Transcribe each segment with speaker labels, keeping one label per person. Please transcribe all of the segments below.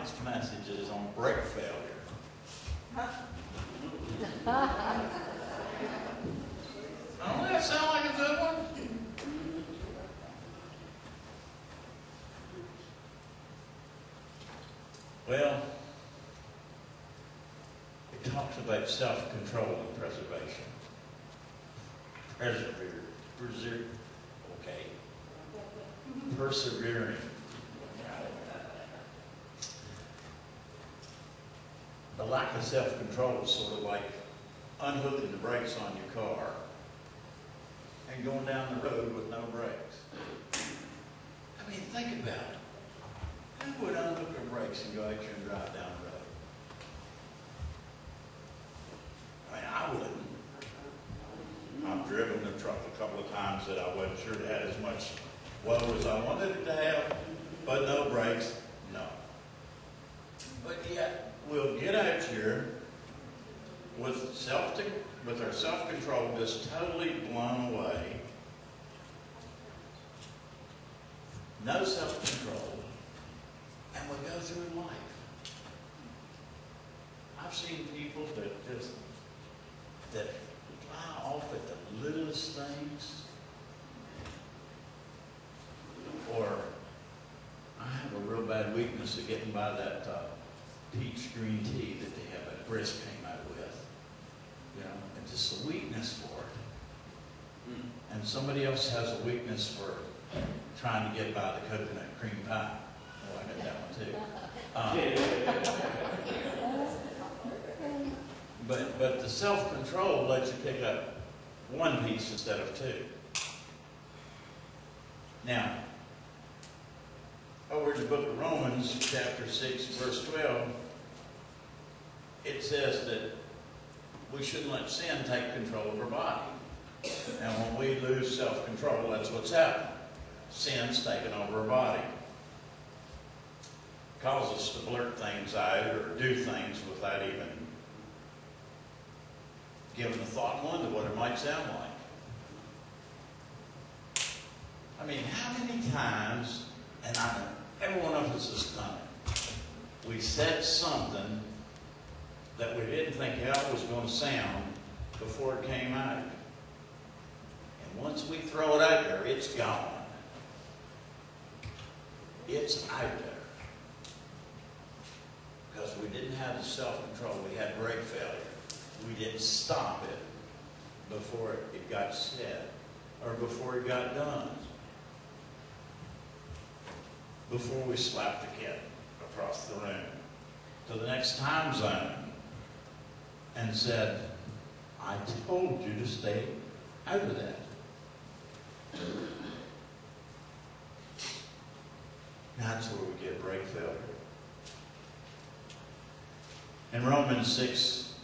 Speaker 1: tonight's message is on brake failure. Don't that sound like a good one? Well, it talks about self-control and preservation. Persevering. The lack of self-control is sort of like unhooking the brakes on your car and going down the road with no brakes. I mean, think about it. Who would unhook their brakes and go out here and drive down the road? I mean, I wouldn't. I've driven the truck a couple of times that I wasn't sure it had as much woe as I wanted it to have, but no brakes, no. But yet, we'll get out here with our self-control just totally blown away. No self-control, and we go through life. I've seen people that fly off at the littlest things. Or I have a real bad weakness of getting by that peach green tea that they have at Brisk came out with. You know, it's just a weakness for it. And somebody else has a weakness for trying to get by the coconut cream pie. Oh, I got that one too. But the self-control lets you pick up one piece instead of two. Now, over in the book of Romans, chapter 6, verse 12, it says that we shouldn't let sin take control of our body. And when we lose self-control, that's what's happening. Sin's taking over our body. It causes us to blurt things out or do things without even giving a thought one to what it might sound like. I mean, how many times, and I know every one of us has done it, we said something that we didn't think how it was going to sound before it came out. And once we throw it out there, it's gone. It's out there. Because we didn't have the self-control. We had brake failure. We didn't stop it before it got said or before it got done. Before we slapped the kid across the room to the next time zone and said, I told you to stay out of that. That's where we get brake failure. In Romans 6,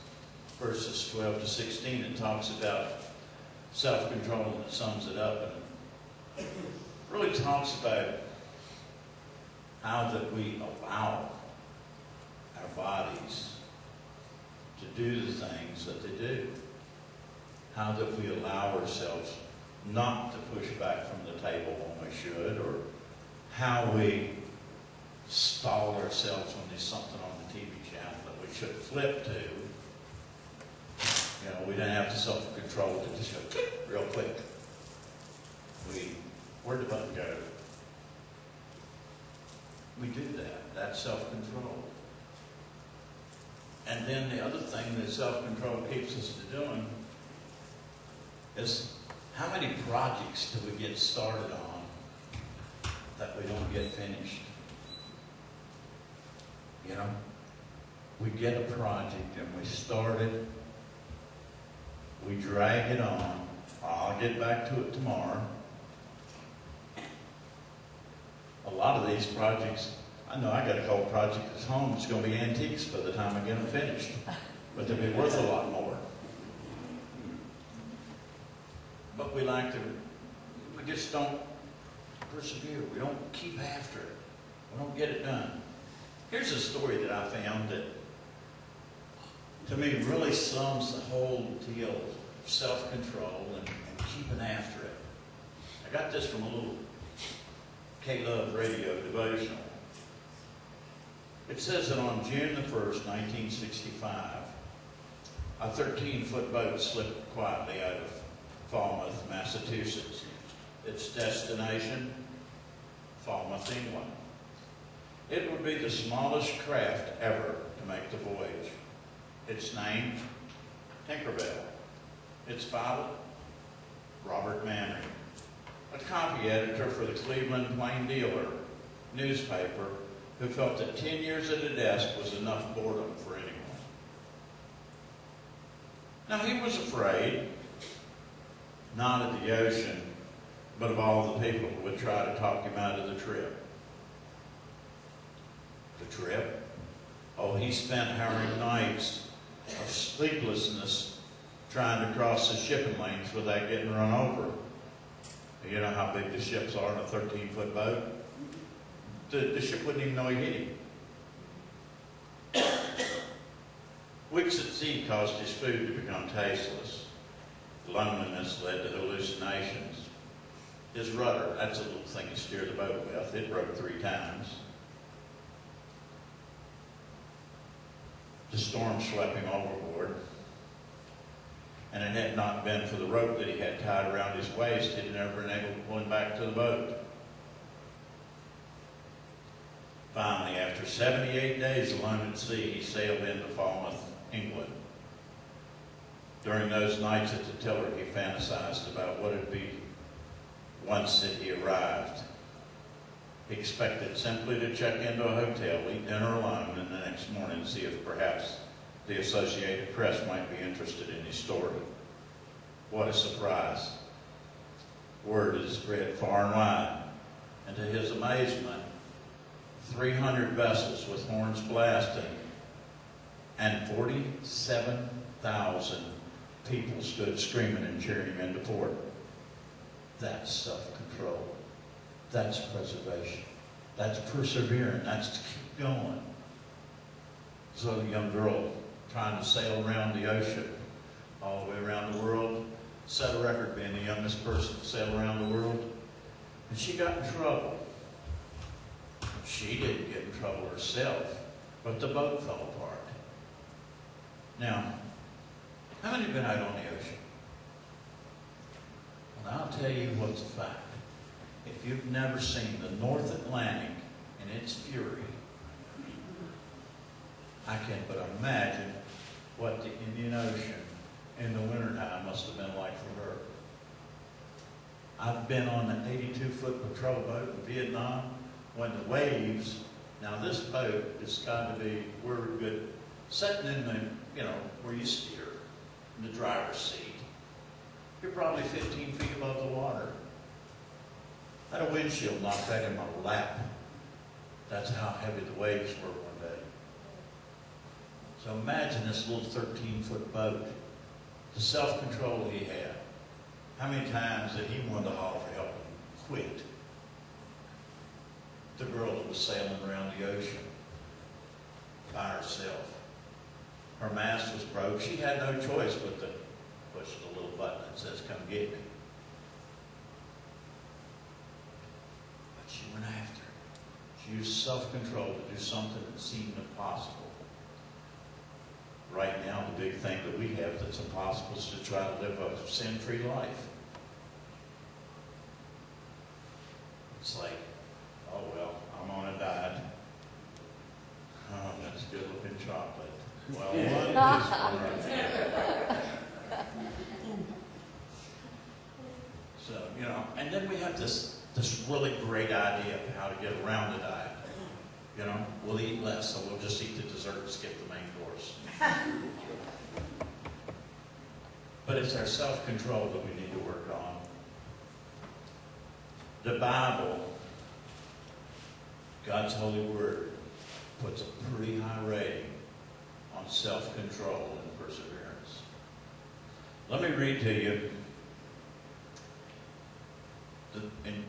Speaker 1: verses 12 to 16, it talks about self-control and it sums it up. And it really talks about how that we allow our bodies to do the things that they do. How that we allow ourselves not to push back from the table when we should, or how we stall ourselves when there's something on the TV channel that we should flip to. You know, we don't have the self-control to just go real quick. Where'd the button go? We do that. That's self-control. And then the other thing that self-control keeps us to doing is how many projects do we get started on that we don't get finished? You know? We get a project and we start it. We drag it on. I'll get back to it tomorrow. A lot of these projects, I know I got a couple projects at home that's going to be antiques by the time I get them finished. But they'll be worth a lot more. But we just don't persevere. We don't keep after it. We don't get it done. Here's a story that I found that, to me, really sums the whole deal of self-control and keeping after it. I got this from a little K-Love radio devotional. It says that on June the 1st, 1965, a 13-foot boat slipped quietly out of Falmouth, Massachusetts. Its destination, Falmouth, England. It would be the smallest craft ever to make the voyage. Its name, Tinkerbell. Its pilot, Robert Manning, a copy editor for the Cleveland Plain Dealer newspaper, who felt that 10 years at a desk was enough boredom for anyone. Now, he was afraid, not of the ocean, but of all the people who would try to talk him out of the trip. The trip? Oh, he spent harrowing nights of sleeplessness trying to cross the shipping lanes without getting run over. You know how big the ships are in a 13-foot boat? The ship wouldn't even know he hit him. Weeks at sea caused his food to become tasteless. Loneliness led to hallucinations. His rudder, that's a little thing he steered the boat with, it broke 3 times. The storm swept him overboard. And it had not been for the rope that he had tied around his waist, he'd never been able to pull him back to the boat. Finally, after 78 days alone at sea, he sailed into Falmouth, England. During those nights at the tiller, he fantasized about what it would be once that he arrived. He expected simply to check into a hotel, eat dinner alone, and the next morning see if perhaps the Associated Press might be interested in his story. What a surprise. Word is spread far and wide, and to his amazement, 300 vessels with horns blasting and 47,000 people stood screaming and cheering him into port. That's self-control. That's preservation. That's persevering. That's to keep going. So a young girl trying to sail around the ocean all the way around the world, set a record being the youngest person to sail around the world, and she got in trouble. She didn't get in trouble herself, but the boat fell apart. Now, how many have been out on the ocean? Well, I'll tell you what's a fact. If you've never seen the North Atlantic in its fury, I can't but imagine what the Indian Ocean in the wintertime must have been like for her. I've been on an 82-foot patrol boat in Vietnam when the waves, now this boat has got to be, we're good, sitting in the, where you steer, in the driver's seat. You're probably 15 feet above the water. I had a windshield knocked that in my lap. That's how heavy the waves were one day. So imagine this little 13-foot boat, the self-control he had. How many times that he wanted to holler for help and quit? The girl that was sailing around the ocean by herself. Her mast was broke. She had no choice but to push the little button that says, "Come get me." But she went after it. She used self-control to do something that seemed impossible. Right now, the big thing that we have that's impossible is to try to live a sin-free life. It's like, oh, well, I'm on a diet. Oh, that's good-looking chocolate. Well, what is one right there? So, and then we have this really great idea of how to get around the diet. We'll eat less, so we'll just eat the dessert and skip the main course. But it's our self-control that we need to work on. The Bible, God's holy word, puts a pretty high rating on self-control and perseverance. Let me read to you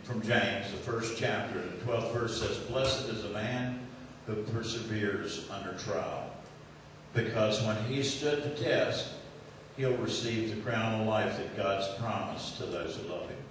Speaker 1: from James, the first chapter, the 12th verse says, "Blessed is a man who perseveres under trial, because when he stood the test, he'll receive the crown of life that God's promised to those who love him."